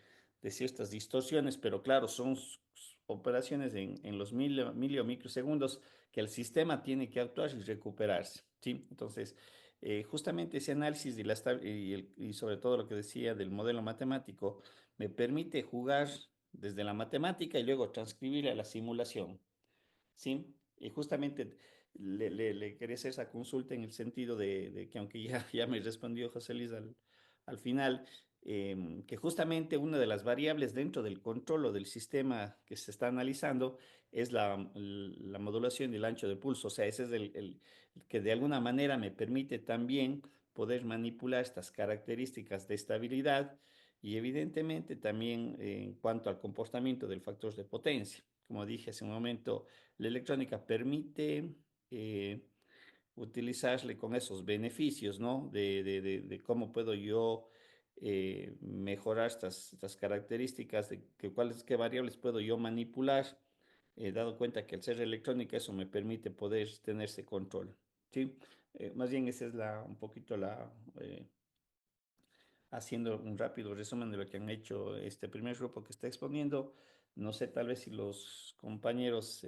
ciertas distorsiones, pero claro, son operaciones en los milio microsegundos que el sistema tiene que actuar y recuperarse, ¿sí? Entonces, justamente ese análisis y sobre todo lo que decía del modelo matemático me permite jugar desde la matemática y luego transcribir a la simulación, ¿sí? Y justamente le quería hacer esa consulta en el sentido de que, aunque ya me respondió José Luis al final, que justamente una de las variables dentro del control o del sistema que se está analizando es la modulación del ancho de pulso. O sea, ese es el que de alguna manera me permite también poder manipular estas características de estabilidad, y evidentemente también en cuanto al comportamiento del factor de potencia. Como dije hace un momento, la electrónica permite utilizarle con esos beneficios, ¿no? De cómo puedo yo mejorar estas características, de qué variables puedo yo manipular. He dado cuenta que al ser electrónica eso me permite poder tener ese control, ¿sí? Más bien esa es un poquito haciendo un rápido resumen de lo que han hecho este primer grupo que está exponiendo. No sé, tal vez si los compañeros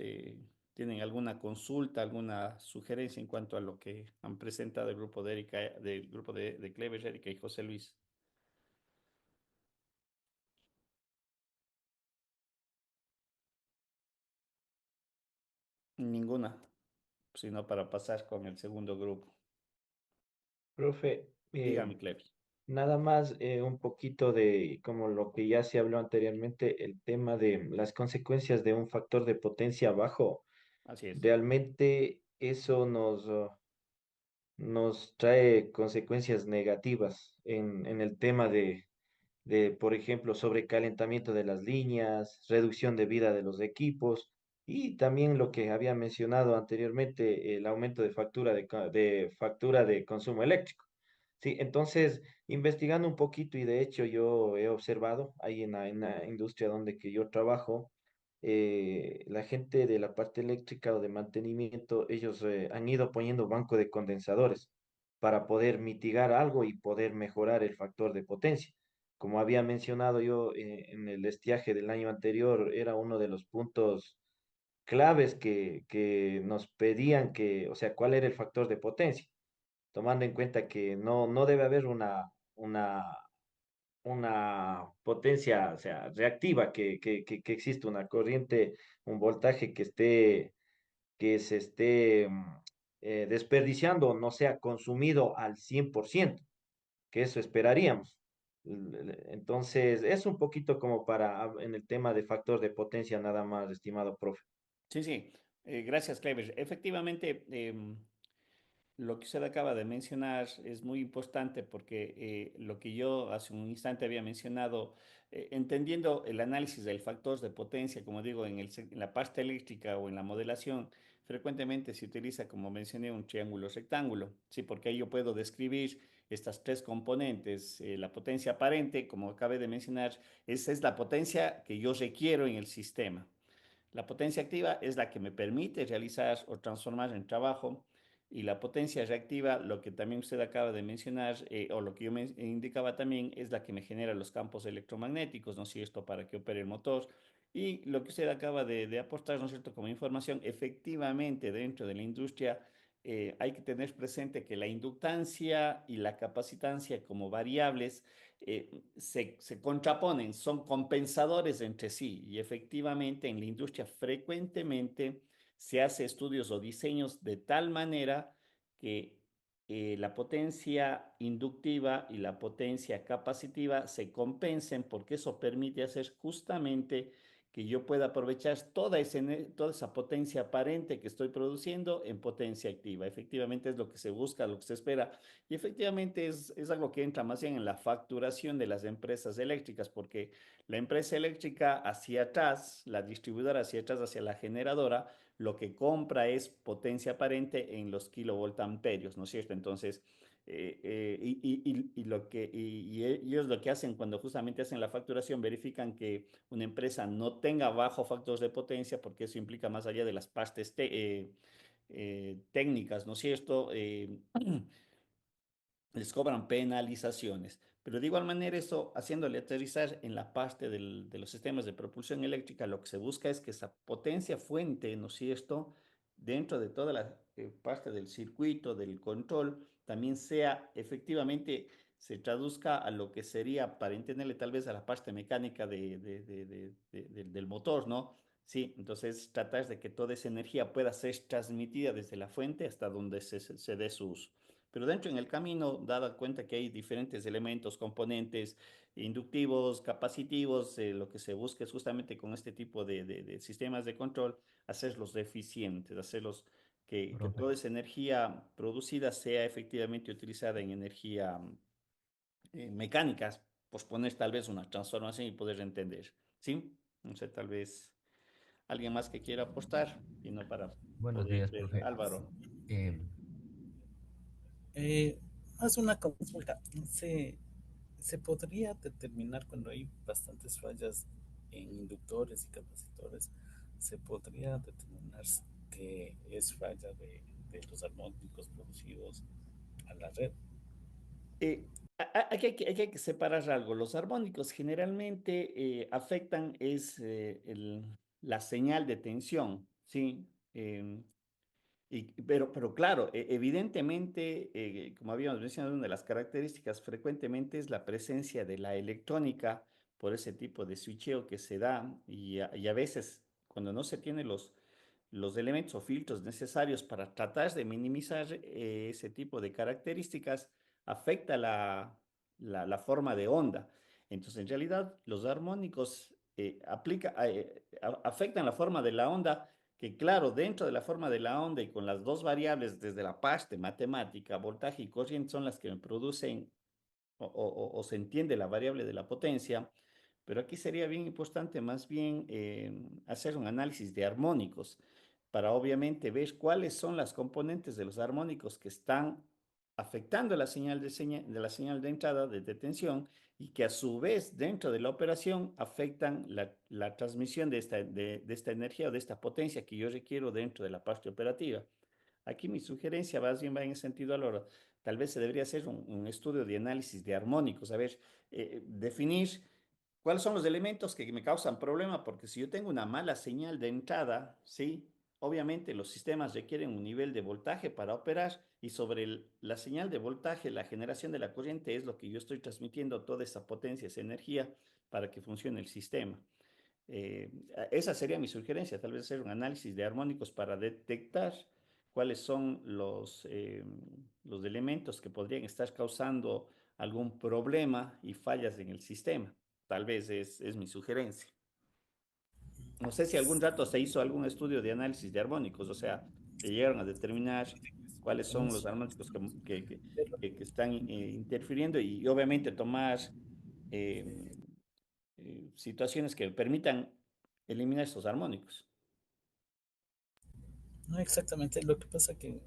¿Tienen alguna consulta, alguna sugerencia en cuanto a lo que han presentado el grupo de Erika, del grupo de Clever, Erika y José Luis? Ninguna, sino para pasar con el segundo grupo. Profe, Dígame, Clever. nada más un poquito de, como lo que ya se habló anteriormente, el tema de las consecuencias de un factor de potencia bajo. Así es. Realmente eso nos trae consecuencias negativas en el tema por ejemplo, sobrecalentamiento de las líneas, reducción de vida de los equipos y también lo que había mencionado anteriormente, el aumento de de factura de consumo eléctrico. Sí, entonces, investigando un poquito y de hecho yo he observado ahí en la industria donde que yo trabajo, la gente de la parte eléctrica o de mantenimiento, ellos han ido poniendo banco de condensadores para poder mitigar algo y poder mejorar el factor de potencia. Como había mencionado yo en el estiaje del año anterior, era uno de los puntos claves que nos pedían que, o sea, cuál era el factor de potencia, tomando en cuenta que no debe haber una potencia, o sea, reactiva, que existe una corriente, un voltaje que se esté desperdiciando, no sea consumido al 100%, que eso esperaríamos. Entonces, es un poquito como en el tema de factor de potencia nada más, estimado profe. Sí, sí. Gracias, Clever. Efectivamente, lo que usted acaba de mencionar es muy importante porque lo que yo hace un instante había mencionado, entendiendo el análisis del factor de potencia, como digo, en la parte eléctrica o en la modelación, frecuentemente se utiliza, como mencioné, un triángulo rectángulo, ¿sí? Porque ahí yo puedo describir estas tres componentes. La potencia aparente, como acabé de mencionar, esa es la potencia que yo requiero en el sistema. La potencia activa es la que me permite realizar o transformar en trabajo, y la potencia reactiva, lo que también usted acaba de mencionar, o lo que yo me indicaba también, es la que me genera los campos electromagnéticos, ¿no es cierto?, para que opere el motor. Y lo que usted acaba de aportar, ¿no es cierto?, como información, efectivamente dentro de la industria hay que tener presente que la inductancia y la capacitancia como variables se contraponen, son compensadores entre sí, y efectivamente en la industria frecuentemente se hace estudios o diseños de tal manera que la potencia inductiva y la potencia capacitiva se compensen, porque eso permite hacer justamente que yo pueda aprovechar toda esa potencia aparente que estoy produciendo en potencia activa. Efectivamente es lo que se busca, lo que se espera, y efectivamente es algo que entra más bien en la facturación de las empresas eléctricas, porque la empresa eléctrica hacia atrás, la distribuidora hacia atrás, hacia la generadora, lo que compra es potencia aparente en los kilovoltamperios, ¿no es cierto? Entonces, ellos lo que hacen cuando justamente hacen la facturación, verifican que una empresa no tenga bajo factores de potencia, porque eso implica más allá de las partes técnicas, ¿no es cierto? Les cobran penalizaciones. Pero de igual manera eso, haciéndole aterrizar en la parte de los sistemas de propulsión eléctrica, lo que se busca es que esa potencia fuente, ¿no es cierto?, dentro de toda la parte del circuito, del control, también sea efectivamente, se traduzca a lo que sería, para entenderle tal vez a la parte mecánica del motor, ¿no? Sí, entonces tratar de que toda esa energía pueda ser transmitida desde la fuente hasta donde se dé su uso. Pero dentro en el camino, dada cuenta que hay diferentes elementos, componentes inductivos, capacitivos, lo que se busca es justamente con este tipo de sistemas de control hacerlos eficientes, hacerlos que Profe. toda esa energía producida sea efectivamente utilizada en energía mecánica, posponer tal vez una transformación y poder entender, ¿sí? No sé, tal vez alguien más que quiera apostar, y no para Buenos poder días, ver. profe. Álvaro. Eh, Haz una consulta. ¿Se podría determinar cuando hay bastantes fallas en inductores y capacitores? ¿Se podría determinar que es falla de los armónicos producidos a la red? Aquí hay que separar algo. Los armónicos generalmente afectan la señal de tensión, ¿sí? Em, pero claro, evidentemente, como habíamos mencionado, una de las características frecuentemente es la presencia de la electrónica por ese tipo de switcheo que se da y a veces cuando no se tienen los elementos o filtros necesarios para tratar de minimizar ese tipo de características, afecta la forma de onda. Entonces, en realidad, los armónicos afectan la forma de la onda, que claro, dentro de la forma de la onda y con las dos variables desde la parte matemática, voltaje y corriente, son las que me producen o se entiende la variable de la potencia, pero aquí sería bien importante más bien hacer un análisis de armónicos para obviamente ver cuáles son las componentes de los armónicos que están afectando la señal de la señal de entrada de tensión y que a su vez dentro de la operación afectan la transmisión de esta energía o de esta potencia que yo requiero dentro de la parte operativa. Aquí mi sugerencia más bien va en ese sentido, Laura. Tal vez se debería hacer un estudio de análisis de armónicos, a ver, definir cuáles son los elementos que me causan problema, porque si yo tengo una mala señal de entrada, ¿sí? Obviamente los sistemas requieren un nivel de voltaje para operar y sobre la señal de voltaje, la generación de la corriente es lo que yo estoy transmitiendo toda esa potencia, esa energía para que funcione el sistema. Eh, Esa sería mi sugerencia, tal vez hacer un análisis de armónicos para detectar cuáles son los elementos que podrían estar causando algún problema y fallas en el sistema. Tal vez es mi sugerencia. No sé si algún rato se hizo algún estudio de análisis de armónicos, o sea, se llegaron a determinar cuáles son los armónicos que están interfiriendo y obviamente tomar eh, situaciones que permitan eliminar esos armónicos. No exactamente, lo que pasa que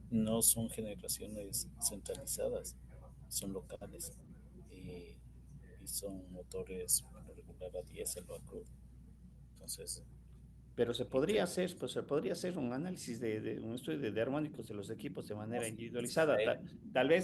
no son generaciones centralizadas, son locales eh, y son motores por lo regular a diésel o a crudo. Entonces, Pero se podría interviene hacer, pues se podría hacer un análisis un estudio de armónicos de los equipos de manera más individualizada. a él. Tal vez